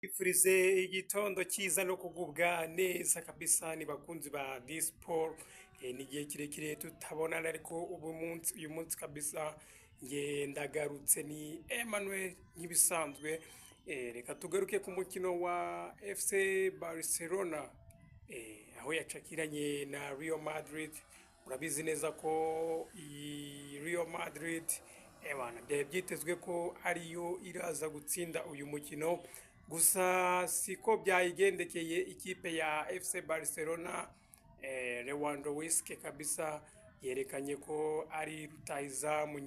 Ifurize igitondo cyiza no kugubwa neza kabisa ni bakunzi ba disport. Ni igihe kirekire tutabonana ariko uyu munsi kabisa nge ndagarutse ni Emmanuel nk'ibisanzwe. Reka tugaruke ku mukino wa FC Barcelona aho yacakiranye na Real Madrid. Urabizi neza ko iyi Real Madrid byari byitezwe ko ariyo iraza gutsinda uyu mukino, gusa siko byayigendekeye ikipe ya FC Barcelona. Lewandowski kabisa yerekanye ko ari rutahizamu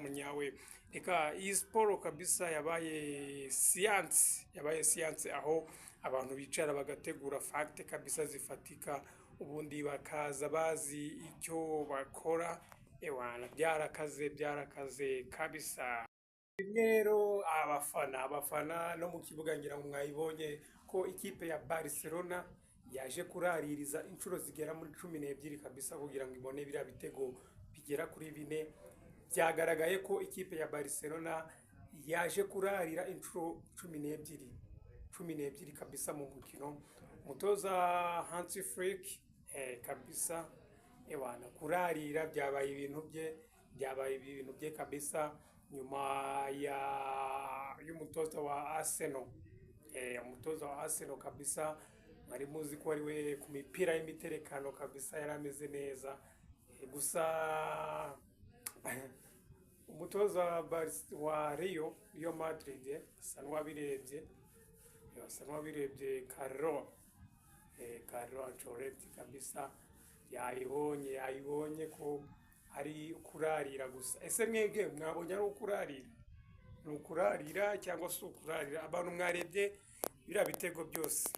nyawe. Reka iyi siporo kabisa yabaye siyanse aho abantu bicara bagategura fagite kabisa zifatika, ubundi bakaza bazi icyo bakora. Byarakaze kabisa. Rero abafana no mu kibuga ngira ngo mwayibonye ko ikipe ya Barcelona yaje kuraririza inshuro zigera muri 12 kabisa kugira ngo ibone biriya bitego bigera kuri 4. Byagaragaye ko ikipe ya Barcelona yaje kurarira inshuro 12 kabisa mu mukino. Umutoza Hansi Flick kabisa kurarira byabaye ibintu bye kabisa, nyuma y'umutoza wa Arsenal. Umutoza wa Arsenal kabisa bari muzi ko ari we ku mipira y'imiterekano kabisa yarameze neza. Gusa umutoza wa Real Madrid asa n'uwabirebye Carlo Ancelotti kabisa yayibonye ko ari kurarira gusa. Ese mwebwe mwabonye ari ukurarira cyangwa se ukurarira? Abantu mwarebye biriya bitego byose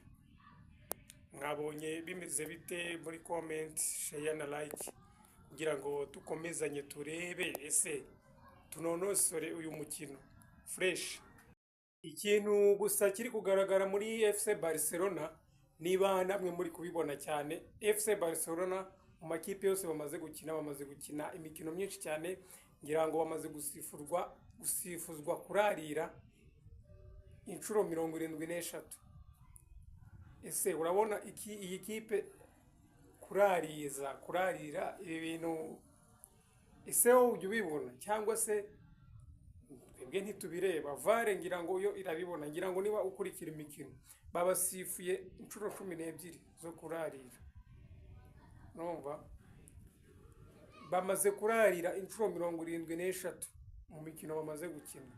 mwabonye bimeze bite? Muri comment, share na like kugira ngo dukomezanye turebe ese tunonosore uyu mukino fresh. Ikintu gusa kiri kugaragara muri FC Barcelona, niba namwe muri kubibona cyane, FC Barcelona mu makipe yose bamaze gukina imikino myinshi cyane, ngira ngo bamaze gusifuzwa kurarira inshuro 73. Ese urabona iyi kipe kurarira ibi bintu, ese wowe ujya ubibona cyangwa se twebwe ntitubireba? VAR ngira ngo yo irabibona. Ngira ngo niba ukurikira imikino babasifuye inshuro 12 zo kurarira, numva bamaze kurarira inshuro 73 mu mikino bamaze gukina.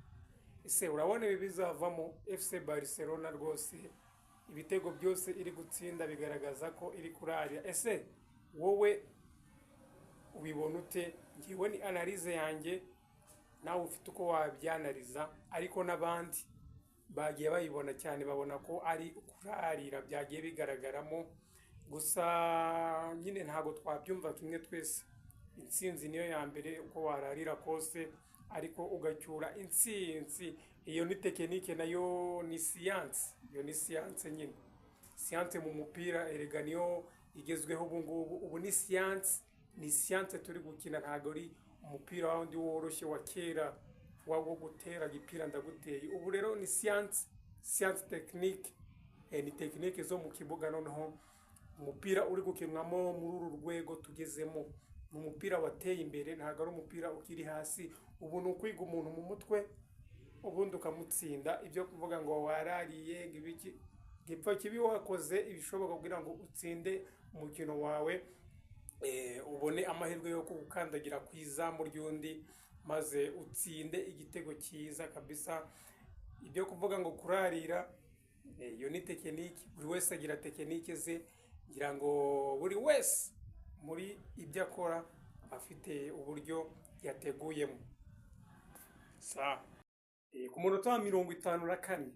Ese urabona ibi bizavamo FC Barcelona rwose ibitego byose iri gutsinda bigaragaza ko iri kurarira? Ese wowe ubibona ute? Ngiwe ni analyse yanjye, nawe ufite uko wabyanaliza, ariko n'abandi bagiye bayibona cyane babona ko ari kurarira byagiye bigaragaramo. Gusa nyine ntago twabyumva kimwe twese. Intsinzi niyo ya mbere uko wararira kose, ariko ugacyura intsinzi iyo ni tekinike, nayo ni siyanse. Iyo ni siyanse nyine, siyanse mu mupira erega niyo igezweho ubu ni siyanse turi gukina, ntago ari umupira wundi woroshye wa kera wo gutera igipira ndaguteye. Ubu rero ni siyanse tekinike, ni tekinike zo mu kibuga. Noneho umupira uri gukinwamo muri uru rwego tugezemo ni umupira wateye imbere, ntago ari umupira ukiri hasi. Ubu ni ukwiga umuntu mu mutwe ubundi ukamutsinda. Ibyo kuvuga ngo warariye ngibiki, gipfa kibi wakoze ibishoboka kugira ngo utsinde umukino wawe, ubone amahirwe yo gukandagira ku izamu ry'undi maze utsinde igitego cyiza kabisa. Ibyo kuvuga ngo kurarira iyo ni tekinike, buri wese agira tekinike ze. Ngira ngo buri wese muri ibyo akora afite uburyo yateguyemo. Ku munota wa 54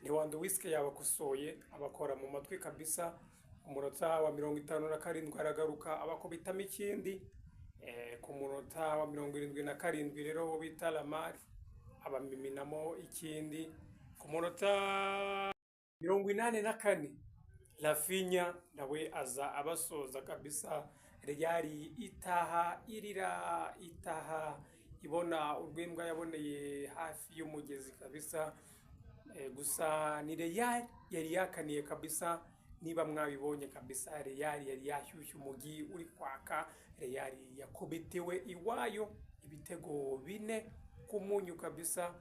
Lewandowski yabakosoye abakora mu matwi kabisa. Ku munota wa 57 aragaruka abakubitamo ikindi. Ku munota wa 77 rero bita Lamar abamiminamo ikindi. Ku munota 84 Rafinha nawe aza abasoza kabisa. Ryari itaha ibona urw'imbwa yaboneye hafi y'umugezi kabisa. gusa ni Real yari yakaniye kabisa, niba mwabibonye kabisa, Real yari yashyushye umugi uri kwaka. Real yakubitiwe iwayo ibitego 4 ku munyu kabisa.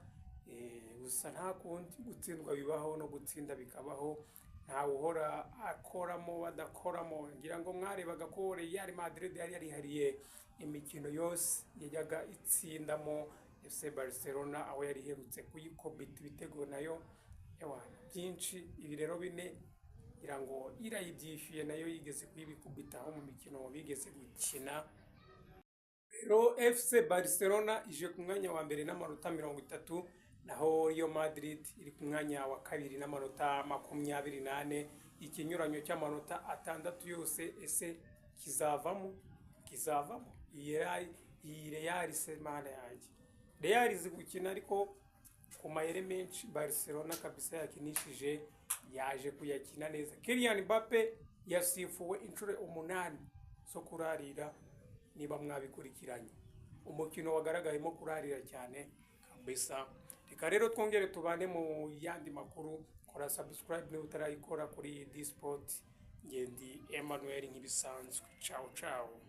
Gusa nta kundi, gutsindwa bibaho no gutsinda bikabaho, ntawe uhora akoramo badakoramo. Ngira ngo mwarebaga ko Real Madrid yari yarihariye imikino yose yajyaga itsindamo FC Barcelona, aho yari iherutse kuyikubita ibitego nayo byinshi. Ibi rero 4 ngira ngo irayibyishyuye, nayo yigeze kuyibikubitaho mu mikino bigeze gukina. Rero FC Barcelona ije ku mwanya wa mbere n'amanota 30, naho Real Madrid iri ku mwanya wa kabiri n'amanota 28. Ikinyuranyo cy'amanota 6 yose, ese kizavamo iyi Real semana yaje. Real izi gukina ariko ku mayere menshi. Barcelona kabisa yakinishije, yaje kuyakina neza. Kylian Mbappe yasifuwe inshuro 8 zo kurarira, niba mwabikurikiranye. Umukino wagaragayemo kurarira cyane kabisa. Reka rero twongere tubane mu yandi makuru. Kora subscribe niba utarayikora kuri D Sport. Ngendi Emmanuel nk'ibisanzwe. Ciao ciao.